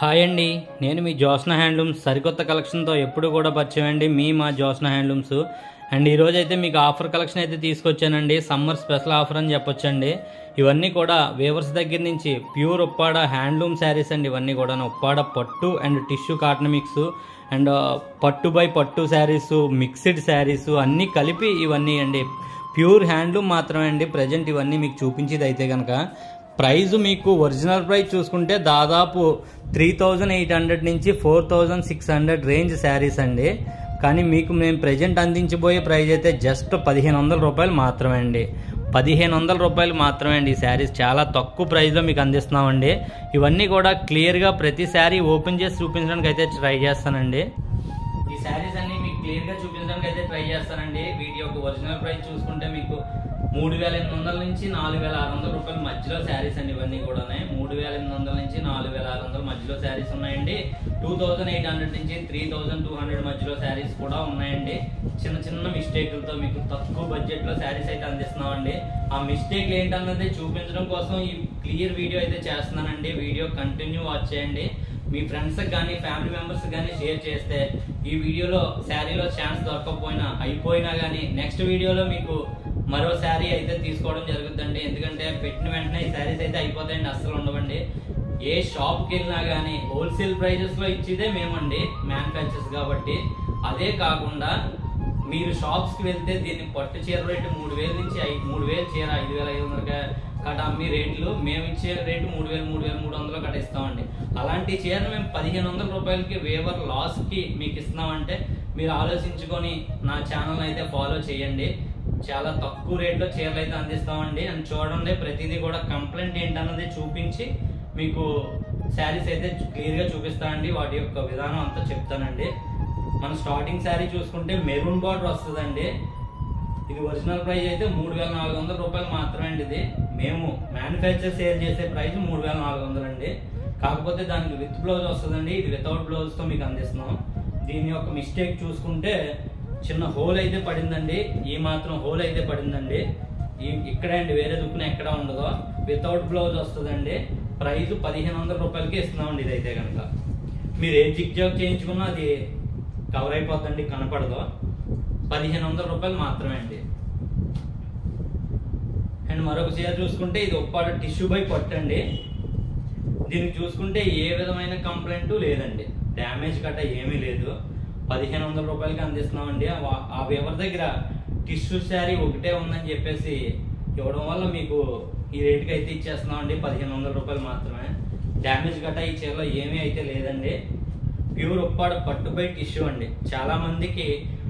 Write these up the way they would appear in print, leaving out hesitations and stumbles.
Hi అండి, నేను మీ Jyotsna handlooms సరికొత్త కలెక్షన్తో ఎప్పుడు కూడా పరిచయం అండి. మా జ్యోత్స్న హ్యాండ్లూమ్స్ అండ్ ఈరోజు అయితే మీకు ఆఫర్ కలెక్షన్ అయితే తీసుకొచ్చానండి. సమ్మర్ స్పెషల్ ఆఫర్ అని చెప్పొచ్చండి. ఇవన్నీ కూడా వేవర్స్ దగ్గర నుంచి ప్యూర్ ఉప్పాడ హ్యాండ్లూమ్ శారీస్ అండి. ఇవన్నీ కూడా ఉప్పాడ పట్టు and tissue cotton mix and పట్టు బై పట్టు శారీస్, మిక్స్డ్ శారీస్ అన్నీ కలిపి ఇవన్నీ అండి. ప్యూర్ హ్యాండ్లూమ్ మాత్రమే అండి. ప్రజెంట్ ఇవన్నీ మీకు చూపించేది అయితే కనుక ప్రైజ్ మీకు ఒరిజినల్ ప్రైస్ చూసుకుంటే దాదాపు 3800 నుంచి 4600 రేంజ్ శారీస్ అండి. కానీ మీకు మేము ప్రజెంట్ అందించబోయే ప్రైజ్ అయితే జస్ట్ 1500 రూపాయలు మాత్రమే అండి. 1500 రూపాయలు మాత్రమే అండి. ఈ శారీస్ చాలా తక్కువ ప్రైస్లో మీకు అందిస్తున్నామండి. ఇవన్నీ కూడా క్లియర్గా ప్రతి శారీ ఓపెన్ చేసి చూపించడానికి అయితే ట్రై చేస్తానండి. ఈ శారీస్ అన్ని మీకు క్లియర్గా చూపించడానికి అయితే ట్రై చేస్తానండి. వీటి యొక్క ఒరిజినల్ ప్రైస్ చూసుకుంటే మీకు 3800 నుంచి 4600 రూపాయల మధ్యలో శారీస్ అండి. ఇవన్నీ కూడా 3800 నుంచి 4600 మధ్యలో శారీస్ ఉన్నాయండి. 2800 నుంచి 3200 మధ్యలో శారీస్ కూడా ఉన్నాయండి. చిన్న చిన్న మిస్టేక్లతో మీకు తక్కువ బడ్జెట్లో శారీస్ అయితే అందిస్తున్నామండి. ఆ మిస్టేక్లు ఏంటన్నది చూపించడం కోసం ఈ క్లియర్ వీడియో అయితే చేస్తున్నానండి. వీడియో కంటిన్యూ వాచ్ చేయండి. మీ ఫ్రెండ్స్కి కానీ ఫ్యామిలీ మెంబర్స్కి కానీ షేర్ చేస్తే ఈ వీడియోలో శారీలో ఛాన్స్ దొరకకపోయినా అయిపోయినా కానీ నెక్స్ట్ వీడియోలో మీకు మరో శారీ అయితే తీసుకోవడం జరుగుతుందండి. ఎందుకంటే పెట్టిన వెంటనే ఈ శారీస్ అయితే అయిపోతాయండి, అస్సలు ఉండవండి. ఏ షాప్కి వెళ్ళినా కానీ హోల్సేల్ ప్రైజెస్లో ఇచ్చేదే మేమండి, మ్యానుఫ్యాక్చర్స్ కాబట్టి. అదే కాకుండా మీరు షాప్స్కి వెళ్తే దీన్ని పట్టు చీర రేటు 3000 నుంచి 3000 చీర 5500 కట అమ్మి రేట్లు, మేము ఇచ్చే రేటు 3000 3300 కట ఇస్తామండి. అలాంటి చీరను మేము 1500 రూపాయలకి వేవర్ లాస్కి మీకు ఇస్తున్నామంటే మీరు ఆలోచించుకొని నా ఛానల్ అయితే ఫాలో చేయండి. చాలా తక్కువ రేట్లో చీరలు అయితే అందిస్తామండి. అండ్ చూడండి, ప్రతిదీ కూడా కంప్లైంట్ ఏంటన్నది చూపించి మీకు శారీస్ అయితే క్లియర్గా చూపిస్తానండి. వాటి యొక్క విధానం అంతా చెప్తానండి. మన స్టార్టింగ్ శారీ చూసుకుంటే మెరూన్ బార్డర్ వస్తుందండి. ఇది ఒరిజినల్ ప్రైస్ అయితే 3400 రూపాయలు మాత్రమే అండి. ఇది మేము మ్యానుఫ్యాక్చర్ సేల్ చేసే ప్రైస్ 3400 అండి. కాకపోతే దానికి విత్ బ్లౌజ్ వస్తుందండి. ఇది వితౌట్ బ్లౌజ్తో మీకు అందిస్తున్నాం. దీని యొక్క మిస్టేక్ చూసుకుంటే చిన్న హోల్ అయితే పడిందండి. ఈ మాత్రం హోల్ అయితే పడిందండి. ఇక్కడే అండి, వేరే దుక్కున ఎక్కడ ఉండదో. వితౌట్ బ్లౌజ్ వస్తుందండి. ప్రైస్ 1500 రూపాయలకి ఇస్తున్నామండి. ఇదైతే కనుక మీరు ఏ జిగ్ జాగ్ చేయించుకున్నా అది కవర్ అయిపోతుందండి, కనపడదు. 1500 రూపాయలు మాత్రమే అండి. అండ్ మరొక చీర చూసుకుంటే ఇది ఉప్పాడ టిష్యూ బై పట్టు అండి. దీనికి చూసుకుంటే ఏ విధమైన కంప్లైంట్ లేదండి, డ్యామేజ్ గట్ట ఏమీ లేదు. 1500 రూపాయలకి అందిస్తున్నామండి. ఆ ఎవరి దగ్గర టిష్యూ శారీ ఒకటే ఉందని చెప్పేసి ఇవ్వడం వల్ల మీకు ఈ రేటుకి అయితే ఇచ్చేస్తున్నామండి. 1500 రూపాయలు మాత్రమే. డ్యామేజ్ గట్ట ఈ చీరలో ఏమీ అయితే లేదండి. ప్యూర్ ఉప్పాడ పట్టు బై టిష్యూ అండి. చాలా మందికి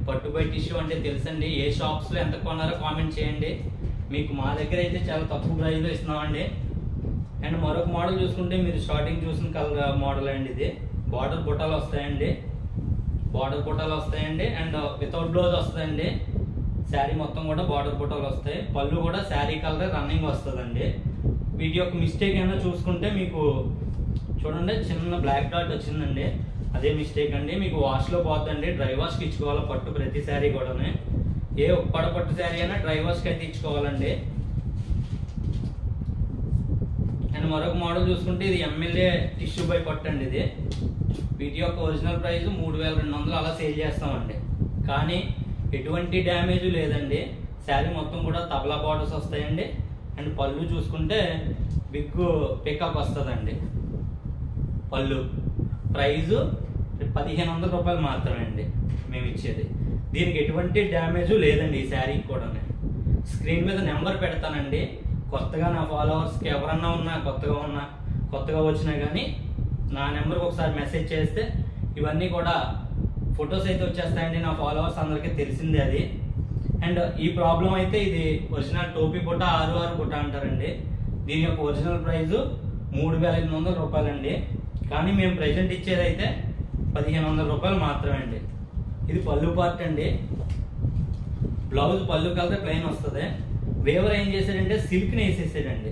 పట్టు బై టిష్యూ అంటే తెలుసండి. ఏ షాప్స్లో ఎంత కొన్నారో కామెంట్ చేయండి. మీకు మా దగ్గర అయితే చాలా తక్కువ ప్రైస్లో ఇస్తున్నామండి. అండ్ మరొక మోడల్ చూసుకుంటే మీరు స్టార్టింగ్ చూసిన కలర్ మోడల్ అండి. ఇది బార్డర్ బుట్టాలు వస్తాయండి. బార్డర్ బుట్టాలు వస్తాయండి. అండ్ వితౌట్ బ్లౌజ్ వస్తాయండి. శారీ మొత్తం కూడా బార్డర్ బుట్టాలు వస్తాయి. పళ్ళు కూడా శారీ కలర్ రన్నింగ్ వస్తుందండి. వీటి యొక్క మిస్టేక్ ఏమైనా చూసుకుంటే మీకు చూడండి, చిన్న బ్లాక్ డాట్ వచ్చిందండి. అదే మిస్టేక్ అండి. మీకు వాష్లో పోతుందండి. డ్రై వాష్కి ఇచ్చుకోవాలి పట్టు ప్రతి శారీ కూడా. ఏ ఉప్పాడ పట్టు శారీ అయినా డ్రై వాష్కి అయితే ఇచ్చుకోవాలండి. అండ్ మరొక మోడల్ చూసుకుంటే ఇది ఎమ్మెల్యే టిష్యూ బై పట్టు అండి. ఇది వీటి యొక్క ఒరిజినల్ ప్రైస్ 3200 అలా సేల్ చేస్తామండి. కానీ ఎటువంటి డ్యామేజ్ లేదండి. శారీ మొత్తం కూడా తబలా బార్డర్స్ వస్తాయండి. అండ్ పళ్ళు చూసుకుంటే బిగ్ పికప్ వస్తుందండి. పళ్ళు ప్రైజు 1500 రూపాయలు మాత్రమే అండి మేము ఇచ్చేది. దీనికి ఎటువంటి డ్యామేజ్ లేదండి. ఈ శారీకి కూడా స్క్రీన్ మీద నెంబర్ పెడతానండి. కొత్తగా నా ఫాలోవర్స్కి ఎవరన్నా ఉన్నా, కొత్తగా వచ్చినా కానీ నా నెంబర్కి ఒకసారి మెసేజ్ చేస్తే ఇవన్నీ కూడా ఫొటోస్ అయితే వచ్చేస్తాయండి. నా ఫాలోవర్స్ అందరికీ తెలిసిందే అది. అండ్ ఈ ప్రాబ్లం అయితే ఇది ఒరిజినల్ టోపీ బుట్ట 6 బుట్ట అంటారండి. దీని యొక్క ఒరిజినల్ ప్రైస్ 3800 రూపాయలండి. కానీ మేము ప్రజెంట్ ఇచ్చేది అయితే 1500 రూపాయలు మాత్రమే అండి. ఇది పళ్ళు పార్ట్ అండి. బ్లౌజ్ పళ్ళు కలర్ ప్లెయిన్ వస్తుంది. వేవర్ ఏం చేశాడంటే సిల్క్ని వేసేసాడండి.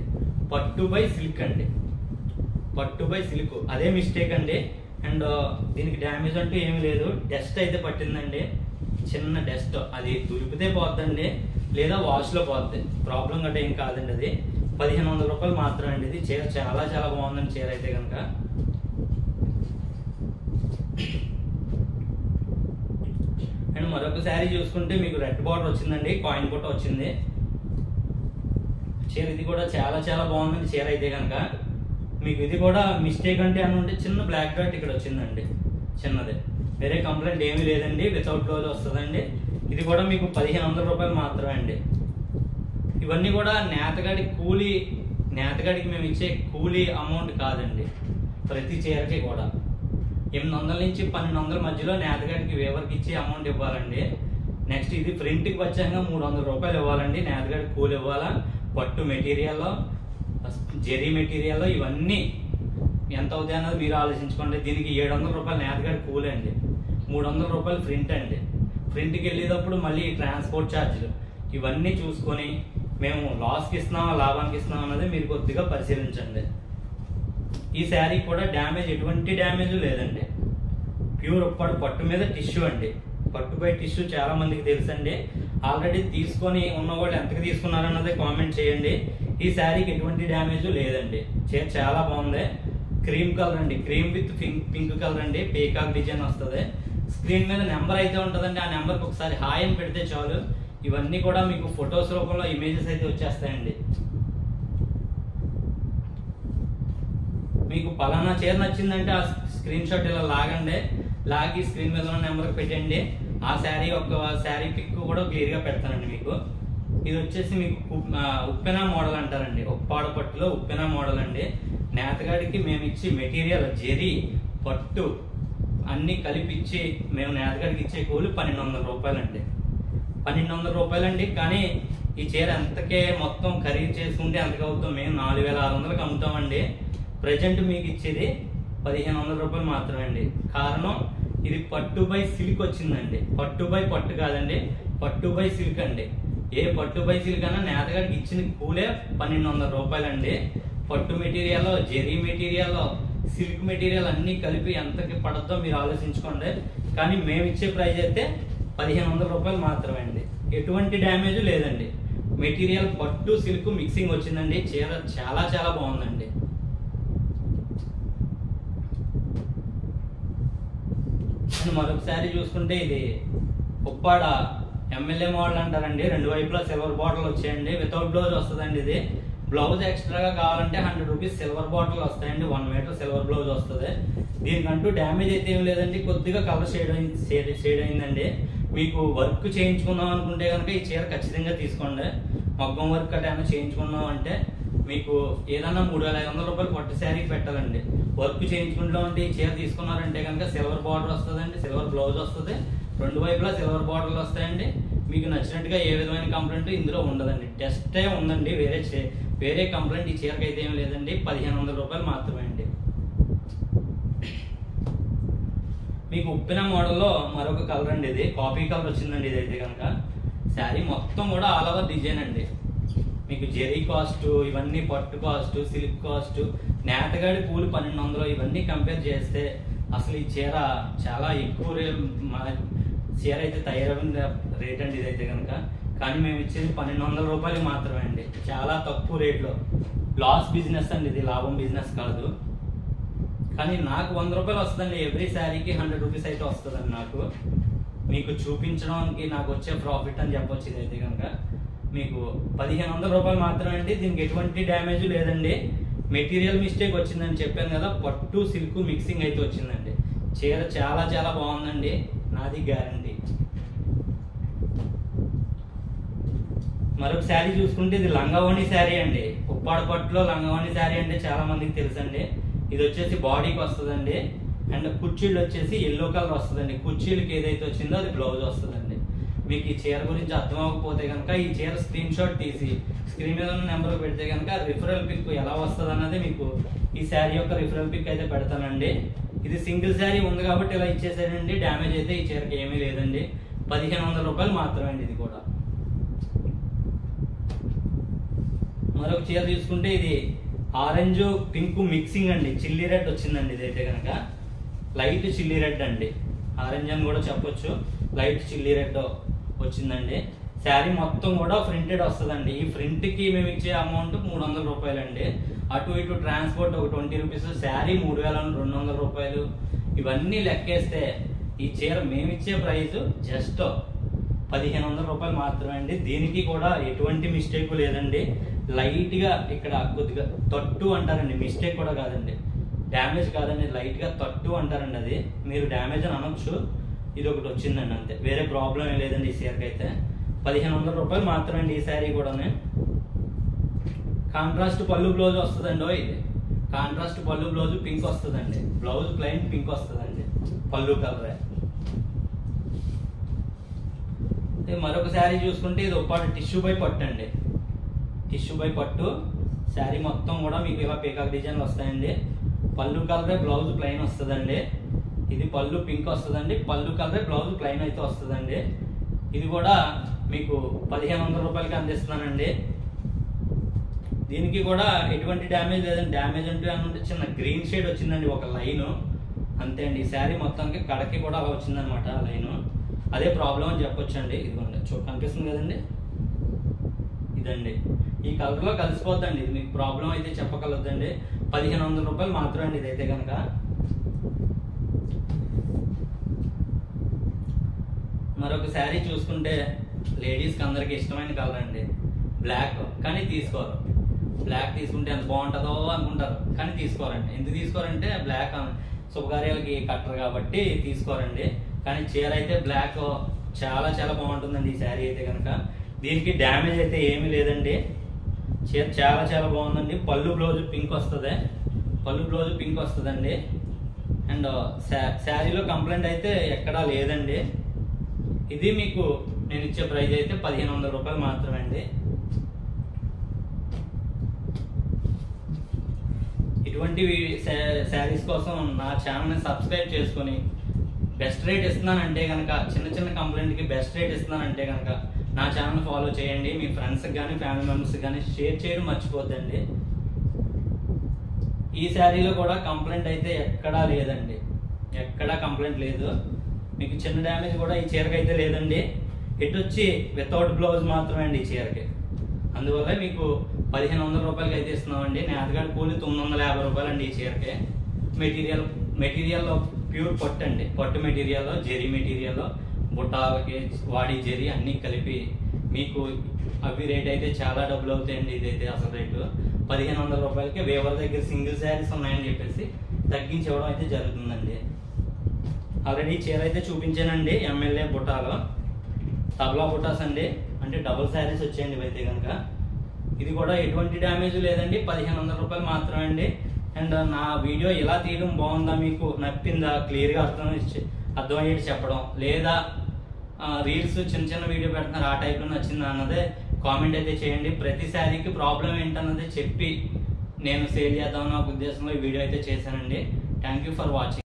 పట్టు బై సిల్క్ అండి. పట్టు బై సిల్క్ అదే మిస్టేక్ అండి. అండ్ దీనికి డ్యామేజ్ అంటూ ఏమీ లేదు. డస్ట్ అయితే పట్టిందండి, చిన్న డస్ట్. అది దులిపితే పోద్దండి, లేదా వాష్లో పోద్ది. ప్రాబ్లం గట్రా ఏం కాదండి. అది 1500 రూపాయలు మాత్రమే అండి. ఇది చీర చాలా చాలా బాగుందండి. చీర అయితే కనుక అండ్ మరొక శారీ చూసుకుంటే మీకు రెడ్ బార్డర్ వచ్చిందండి, కాయిన్ బుట్ట వచ్చింది. చీర ఇది కూడా చాలా చాలా బాగుందండి. చీర అయితే కనుక మీకు ఇది కూడా మిస్టేక్ అంటే అని ఉంటే చిన్న బ్లాక్ డాట్ ఇక్కడ వచ్చిందండి, చిన్నది. వేరే కంప్లైంట్ ఏమీ లేదండి, వితౌట్ బ్లౌజ్ వస్తుందండి. ఇది కూడా మీకు 1500 రూపాయలు మాత్రమే అండి. ఇవన్నీ కూడా నేతగాడికి మేము ఇచ్చే కూలీ అమౌంట్ కాదండి. ప్రతి చీరకి కూడా 800 నుంచి 1200 మధ్యలో నేతగాడికి వేవర్కి ఇచ్చే అమౌంట్ ఇవ్వాలండి. నెక్స్ట్ ఇది ప్రింట్కి వచ్చాక 300 రూపాయలు ఇవ్వాలండి, నేతగాడికి కూలి ఇవ్వాలా. పట్టు మెటీరియల్లో, జెరీ మెటీరియల్లో ఇవన్నీ ఎంత అవుతాయి అన్నది మీరు ఆలోచించుకోండి. దీనికి 700 రూపాయలు నేతగాడి కూలి అండి, 300 రూపాయలు ప్రింట్ అండి. ప్రింట్కి వెళ్ళేటప్పుడు మళ్ళీ ట్రాన్స్పోర్ట్ ఛార్జీలు ఇవన్నీ చూసుకొని మేము లాస్కి ఇస్తున్నామా లాభానికి ఇస్తున్నాం అన్నది మీరు కొద్దిగా పరిశీలించండి. ఈ శారీ కూడా ఎటువంటి డ్యామేజ్ లేదండి. ప్యూర్ ఉప్పాడు పట్టు మీద టిష్యూ అండి. పట్టుపై టిష్యూ చాలా మందికి తెలుసండి. ఆల్రెడీ తీసుకొని ఉన్న వాళ్ళు ఎంతకు తీసుకున్నారన్నది కామెంట్ చేయండి. ఈ శారీకి ఎటువంటి డ్యామేజ్ లేదండి. చీర చాలా బాగుంది. క్రీమ్ కలర్ అండి, క్రీమ్ విత్ పింక్ కలర్ అండి. పీకాక్ డిజైన్ వస్తుంది. స్క్రీన్ మీద నెంబర్ అయితే ఉంటుందండి, ఆ నెంబర్కి ఒకసారి హాయ్ అని పెడితే చాలు. ఇవన్నీ కూడా మీకు ఫొటోస్ రూపంలో ఇమేజెస్ అయితే వచ్చేస్తాయండి. మీకు పలానా చీర నచ్చిందంటే ఆ స్క్రీన్ షాట్ ఇలా లాగి స్క్రీన్ మీద ఉన్న నెంబర్కి పెట్టండి. ఆ శారీ పిక్ కూడా క్లియర్గా పెడతానండి మీకు. ఇది వచ్చేసి మీకు ఉప్పెన మోడల్ అంటారండి. ఉప్పాడ పట్టులో ఉప్పెన మోడల్ అండి. నేతగాడికి మేము ఇచ్చి మెటీరియల్ జెరీ పట్టు అన్ని కలిపిచ్చి మేము నేతగాడికి ఇచ్చే కూలి 1200 రూపాయలండి. 1200 రూపాయలండి. కానీ ఈ చీర ఎంతకే మొత్తం ఖరీదు చేసుకుంటే ఎంతకు అవుతాం? మేము 4600కి అమ్ముతామండి. ప్రజెంట్ మీకు ఇచ్చేది 1500 రూపాయలు మాత్రమే అండి. కారణం ఇది పట్టు బై సిల్క్ వచ్చిందండి. పట్టు బై పట్టు కాదండి, పట్టు బై సిల్క్ అండి. ఏ పట్టు బై సిల్క్ అన్నా నేతగాడికి ఇచ్చిన కూలే 1200 రూపాయలండి. పట్టు material, zari material, silk material అన్ని కలిపి ఎంతకి పడద్దో మీరు ఆలోచించుకోండి. కానీ మేము ఇచ్చే ప్రైస్ అయితే 1500 రూపాయలు మాత్రమే అండి. ఎటువంటి డ్యామేజ్ లేదండి. మెటీరియల్ పట్టు సిల్క్ మిక్సింగ్ వచ్చిందండి. చీర చాలా చాలా బాగుందండి. మరొకసారి చూసుకుంటే ఇది ఉప్పాడ ఎమ్మెల్యే మోడల్ అంటారండి. రెండు వైపులా సిల్వర్ బాటిల్ వచ్చాయండి. వితౌట్ బ్లౌజ్ వస్తుందండి. ఇది బ్లౌజ్ ఎక్స్ట్రాగా కావాలంటే 100 రూపీస్ సిల్వర్ బాటిల్ వస్తాయండి. 1 మీటర్ సిల్వర్ బ్లౌజ్ వస్తుంది. దీనికంటూ డ్యామేజ్ అయితే ఏం లేదండి. కొద్దిగా కలర్ షేడ్ అయిందండి. మీకు వర్క్ చేయించుకుందాం అనుకుంటే కనుక ఈ చీర ఖచ్చితంగా తీసుకోండి. మగ్గం వర్క్ అట్లా ఏమైనా చేయించుకుందాం అంటే మీకు ఏదన్నా 3500 రూపాయలు పట్టు శారీకి పెట్టాలండి. వర్క్ చేయించుకుంటాం అంటే ఈ చీర తీసుకున్నారంటే కనుక సిల్వర్ బార్డర్ వస్తుందండి, సిల్వర్ బ్లౌజ్ వస్తుంది, రెండు వైపులా సిల్వర్ బార్డర్లు వస్తాయండి. మీకు నచ్చినట్టుగా ఏ విధమైన కంప్లైంట్ ఇందులో ఉండదండి. టెస్టే ఉందండి, వేరే కంప్లైంట్ ఈ చీరకి అయితే ఏం లేదండి. 1500 రూపాయలు మాత్రమే అండి. మీకు ఉప్పిన మోడల్లో మరొక కలర్ అండి. ఇది కాఫీ కలర్ వచ్చిందండి. ఇదైతే కనుక శారీ మొత్తం కూడా ఆల్ ఓవర్ డిజైన్ అండి. మీకు జెరీ కాస్ట్, ఇవన్నీ పట్టు కాస్ట్, సిల్క్ కాస్ట్, నేతగాడి పూలు 1200, ఇవన్నీ కంపేర్ చేస్తే అసలు ఈ చీర చాలా ఎక్కువ చీర అయితే తయారైన రేట్ అండి ఇదైతే కనుక. కానీ మేము ఇచ్చేది 1200 రూపాయలు మాత్రమే అండి. చాలా తక్కువ రేట్లో. లాస్ బిజినెస్ అండి ఇది, లాభం బిజినెస్ కాదు. కానీ నాకు 100 రూపాయలు వస్తుందండి. ఎవ్రీ శారీకి 100 రూపీస్ అయితే వస్తుందండి. నాకు మీకు చూపించడానికి నాకు వచ్చే ప్రాఫిట్ అని చెప్పొచ్చు. ఇదైతే కనుక మీకు 1500 రూపాయలు మాత్రమే అండి. దీనికి ఎటువంటి డ్యామేజ్ లేదండి. మెటీరియల్ మిస్టేక్ వచ్చిందని చెప్పాను కదా, పట్టు సిల్క్ మిక్సింగ్ అయితే వచ్చిందండి. చీర చాలా చాలా బాగుందండి, నాది గ్యారంటీ. మరొక శారీ చూసుకుంటే ఇది లంగావోణి శారీ అండి. ఉప్పాడ పట్టులో లంగావోణి శారీ అంటే చాలా మందికి తెలుసండి. ఇది వచ్చేసి బాడీకి వస్తుందండి. అండ్ కుర్చీలు వచ్చేసి ఎల్లో కలర్ వస్తుందండి. కుర్చీలకి ఏదైతే వచ్చిందో అది బ్లౌజ్ వస్తుందండి. మీకు ఈ చీర గురించి అర్థం అవ్వకపోతే కనుక ఈ చీర స్క్రీన్ షాట్ తీసి స్క్రీన్ మీద ఉన్న నెంబర్ పెడితే కనుక రిఫరల్ పిక్ ఎలా వస్తుంది అన్నది మీకు ఈ శారీ యొక్క రిఫరల్ పిక్ అయితే పెడతానండి. ఇది సింగిల్ శారీ ఉంది కాబట్టి ఇలా ఇచ్చేసానండి. డ్యామేజ్ అయితే ఈ చీరకి ఏమీ లేదండి. 1500 రూపాయలు మాత్రమే అండి. ఇది కూడా మరొక చీర తీసుకుంటే ఇది ఆరెంజ్ పింక్ మిక్సింగ్ అండి. చిల్లీ రెడ్ వచ్చిందండి. ఇదైతే కనుక లైట్ చిల్లీ రెడ్ అండి. ఆరెంజ్ అని కూడా చెప్పొచ్చు. లైట్ చిల్లీ రెడ్ వచ్చిందండి. శారీ మొత్తం కూడా ప్రింటెడ్ వస్తుందండి. ఈ ప్రింట్కి మేము ఇచ్చే అమౌంట్ 300 రూపాయలండి. అటు ఇటు ట్రాన్స్పోర్ట్ ఒక 20 రూపీస్, శారీ 3200 రూపాయలు. ఇవన్నీ లెక్కేస్తే ఈ చీర మేమిచ్చే ప్రైస్ జస్ట్ 1500 రూపాయలు మాత్రమే అండి. దీనికి కూడా ఎటువంటి మిస్టేక్ లేదండి. లైట్గా ఇక్కడ కొద్దిగా తట్టు అంటారండి, మిస్టేక్ కూడా కాదండి, డ్యామేజ్ కాదండి, లైట్గా తట్టు అంటారండి. అది మీరు డ్యామేజ్ అని అనొచ్చు. ఇది ఒకటి వచ్చిందండి అంతే, వేరే ప్రాబ్లం ఏం లేదండి. ఈ చీరకి అయితే 1500 రూపాయలు మాత్రమే అండి. ఈ శారీ కూడానే కాంట్రాస్ట్ పళ్ళు బ్లౌజ్ వస్తుందండి. ఇది కాంట్రాస్ట్ పళ్ళు బ్లౌజ్ పింక్ వస్తుందండి, బ్లౌజ్ ప్లెయిన్ పింక్ వస్తుందండి, పళ్ళు కలరే. మరొక శారీ చూసుకుంటే ఇది ఒక టిష్యూ బై పట్టు అండి, టిష్యూ బై పట్టు శారీ మొత్తం కూడా మీకు ఇలా పీకాక్ డిజైన్లు వస్తాయండి. పళ్ళు కలరే, బ్లౌజ్ ప్లెయిన్ వస్తుందండి. ఇది పళ్ళు పింక్ వస్తుందండి, పళ్ళు కలరే, బ్లౌజ్ ప్లెయిన్ అయితే వస్తుందండి. ఇది కూడా మీకు 1500 రూపాయలకి అందిస్తున్నానండి. దీనికి కూడా ఎటువంటి డ్యామేజ్ లేదండి. డ్యామేజ్ అంటే అంటే చిన్న గ్రీన్ షేడ్ వచ్చిందండి ఒక లైను, అంతే అండి. ఈ శారీ మొత్తానికి కడకి కూడా అలా వచ్చిందనమాట ఆ లైను, అదే ప్రాబ్లం అని చెప్పొచ్చండి. ఇదిగోండి కనిపిస్తుంది కదండి, ఇదండి ఈ కలర్లో కలిసిపోద్దండి. ఇది మీకు ప్రాబ్లం అయితే చెప్పగలదండి. 1500 రూపాయలు మాత్రమే అండి ఇదైతే కనుక. మరొక శారీ చూసుకుంటే లేడీస్కి అందరికి ఇష్టమైన కలర్ అండి, బ్లాక్. కానీ తీసుకోరు. బ్లాక్ తీసుకుంటే ఎంత బాగుంటుందో అనుకుంటారు, కానీ తీసుకోరండి. ఎందుకు తీసుకోరంటే బ్లాక్ శుభకార్యాలకి కట్టరు కాబట్టి తీసుకోరండి. కానీ చీర అయితే బ్లాక్ చాలా చాలా బాగుంటుందండి ఈ శారీ అయితే కనుక. దీనికి డ్యామేజ్ అయితే ఏమీ లేదండి. చీర చాలా చాలా బాగుందండి. పళ్ళు బ్లౌజ్ పింక్ వస్తుంది, పళ్ళు బ్లౌజ్ పింక్ వస్తుందండి. అండ్ శారీలో కంప్లైంట్ అయితే ఎక్కడా లేదండి. ఇది మీకు నేను ఇచ్చే ప్రైస్ అయితే 1500 రూపాయలు మాత్రమే అండి. ఇటువంటి శారీస్ కోసం నా ఛానల్ని సబ్స్క్రైబ్ చేసుకొని బెస్ట్ రేట్ ఇస్తున్నానంటే కనుక, చిన్న చిన్న కంప్లైంట్కి బెస్ట్ రేట్ ఇస్తున్నానంటే కనుక నా ఛానల్ ఫాలో చేయండి. మీ ఫ్రెండ్స్కి కానీ ఫ్యామిలీ మెంబర్స్కి కానీ షేర్ చేయడం మర్చిపోద్దండి. ఈ శారీలో కూడా కంప్లైంట్ అయితే ఎక్కడా లేదండి, ఎక్కడా కంప్లైంట్ లేదు. మీకు చిన్న డ్యామేజ్ కూడా ఈ చీరకి అయితే లేదండి. ఇటు వచ్చి వితౌట్ బ్లౌజ్ మాత్రమే అండి ఈ చీరకి. అందువల్ల మీకు 1500 రూపాయలకి అయితే ఇస్తున్నామండి. నేతగాడి కూలి 950 రూపాయలు అండి ఈ చీరకి. మెటీరియల్లో ప్యూర్ పట్టు అండి, పట్టు మెటీరియల్లో, జెరీ మెటీరియల్లో, బుట్టాలకి వాడి జెరీ అన్నీ కలిపి మీకు అవి రేట్ అయితే చాలా డబ్బులు అవుతాయండి. ఇదైతే అసలు రేటు 1500 రూపాయలకి. వేవర్ దగ్గర సింగిల్ శారీస్ ఉన్నాయని చెప్పేసి తగ్గించి ఇవ్వడం అయితే జరుగుతుందండి. ఆల్రెడీ చీర అయితే చూపించానండి, ఎమ్మెల్యే బుట్టాలో తబలా బుట్టాస్ అండి, అంటే డబుల్ శారీస్ వచ్చాయండి ఇవైతే కనుక. ఇది కూడా ఎటువంటి డ్యామేజ్ లేదండి, 1500 రూపాయలు మాత్రమే అండి. అండ్ నా వీడియో ఎలా తీయడం బాగుందా, మీకు నప్పిందా, క్లియర్గా అర్థమయ్యేది చెప్పడం, లేదా రీల్స్ చిన్న చిన్న వీడియో పెడుతున్నారు ఆ టైప్లో నచ్చిందా అన్నదే కామెంట్ అయితే చేయండి. ప్రతి శారీకి ప్రాబ్లం ఏంటన్నది చెప్పి నేను సేల్ చేద్దామన్న ఉద్దేశంలో ఈ వీడియో అయితే చేశానండి. Thank you for watching.